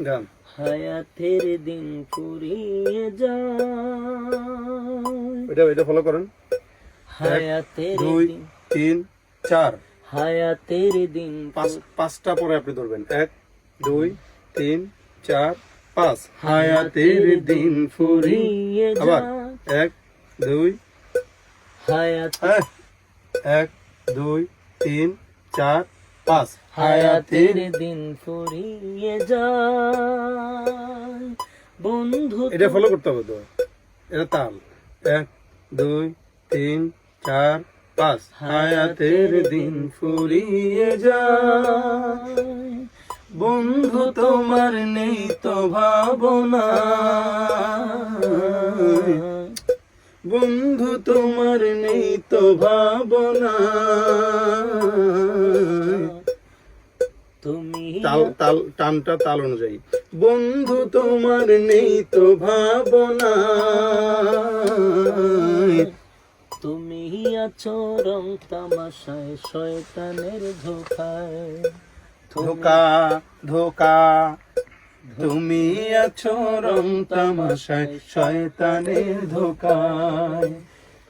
গান। হায়াতের দিন ফুরিয়ে যায়। এটা ফলো করেন। হায়াতের 2 দিন 3 4 হায়াতের দিন পাঁচটা পরে আপনি ধরবেন। 1 2 3 4 5 হায়াতের দিন ফুরিয়ে আবার যায়। 1 2 হায়াতের 1 2 3 4 5 হায়াতের দিন ফুরিয়ে যায়। বন্ধু এটা ফলো করতে হবে তো, এটা তাল। 1 2 3 4 5 হায়াতের দিন ফুরিয়ে যায়। বন্ধু তোমার নেই তো ভাবনা, বন্ধু তোমার নেই তো ভাবনা। তুমি তাল টানটা তাল অনুযায়ী। বন্ধু তোমার নেই তো ভাবনা, তুমি আছো রং তামাশায় শয়তানের ধোকায়। ধোকা ধোকা তুমি আছো রং তামাশায় শয়তানের ধোকায়।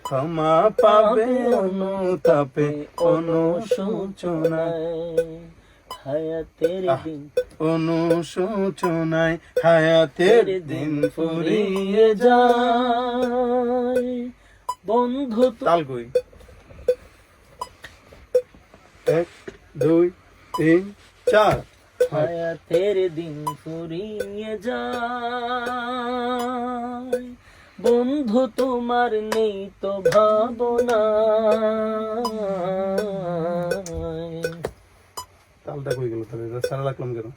ক্ষমা পাবে অনুতাপে অনুশোচনায়, হায়াতের দিন অনুশোচনায় হায়াতের দিন ফুরিয়ে যায়। বন্ধু তাল কই। 1 2 3 4 হায়াতের দিন ফুরিয়ে যায়। বন্ধু তোমার নেই তো ভাবনা। তালটা কই গেল তাহলে? এটা সারা রাখলাম কেন?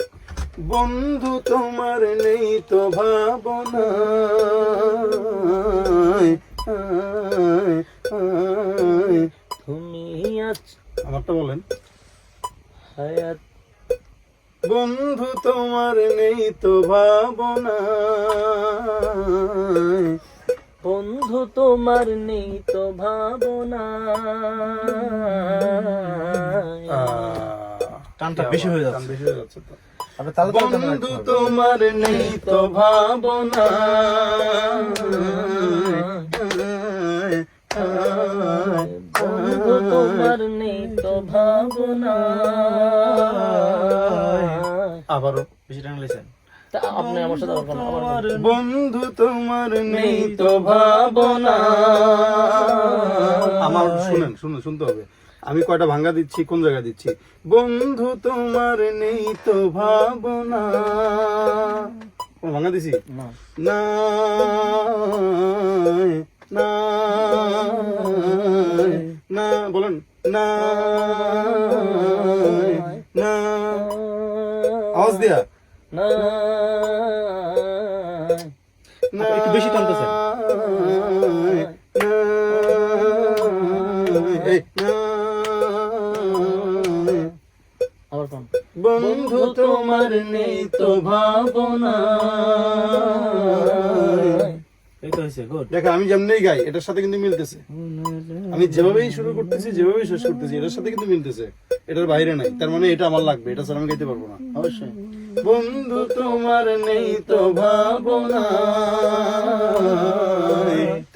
বন্ধু তোমার নেই তো ভাবনা, তুমি আছো আমারটা বলেন। হায়াত বন্ধু তোমার নেই তো ভাবনা, বন্ধু তোমার নেই তো ভাবনা। টানটা বেশি হয়ে যাচ্ছে তো। বন্ধু তোমার নেই তো ভাবনা, বন্ধু তোমার নেই তো ভাবনা। আবারও বেশি টান লেছেন। তা আপনি আমার সাথে বন্ধু তোমার নেই তো ভাবনা। আমার শুনতে হবে। আমি কয়টা ভাঙ্গা দিচ্ছি, কোন জায়গায় দিচ্ছি। বন্ধু তোমার নেই তো ভাবনা, কোন ভাঙ্গা দিছি না না না না বলেন না না আওয়াজ দিয়া না না একটু বেশি টানতেছে। আবার কোন বন্ধু তোমার নেই তো ভাবনা। দেখো আমি যেমনি গাই এটার সাথে কিন্তু মিলতেছে। আমি যেভাবেই শুরু করতেছি, যেভাবেই শেষ করতেছি, এটার সাথে কিন্তু মিলতেছে। এটার বাইরে নাই, তার মানে এটা আমার লাগবে, এটা ছাড়া আমি গাইতে পারবো না। অবশ্যই। বন্ধু তোমার নেই তো ভাবনা,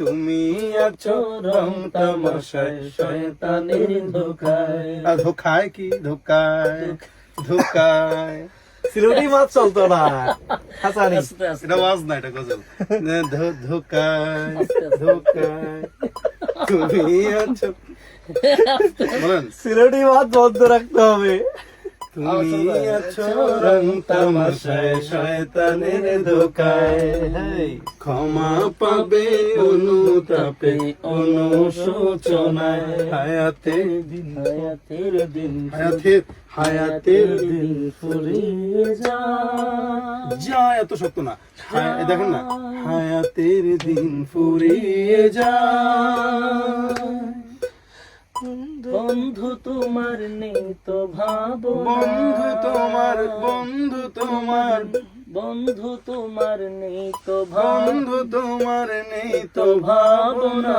তুমি আছো রং তামাশায় শয়তানের ধোকায়। ধোকায় কি ধোকায় ধোকায় সিলেটি মাছ চলতো না। হাসানি এটা ওয়াজ না, এটা গজল। ধোকায় ধোকায় তুমি আছো, বলেন সিলেটি মাছ বন্ধ রাখতে হবে। তুমি আছো রং তামাশায় শয়তানের ধোকায়। ক্ষমা পাবে অনুতাপে অনুশোচনায় হায়াতের দিন হায়াতের দিন ফুরিয়ে যায়। এত শক্ত না, দেখেন না, হায়াতের দিন ফুরিয়ে যায়। বন্ধু তোমার নেই তো ভাবনা, বন্ধু তোমার বন্ধু তোমার নেই তো বন্ধু তোমার নেই তো ভাবনা,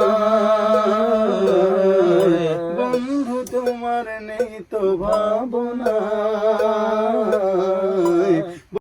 বন্ধু তোমার নেই তো ভাবনা।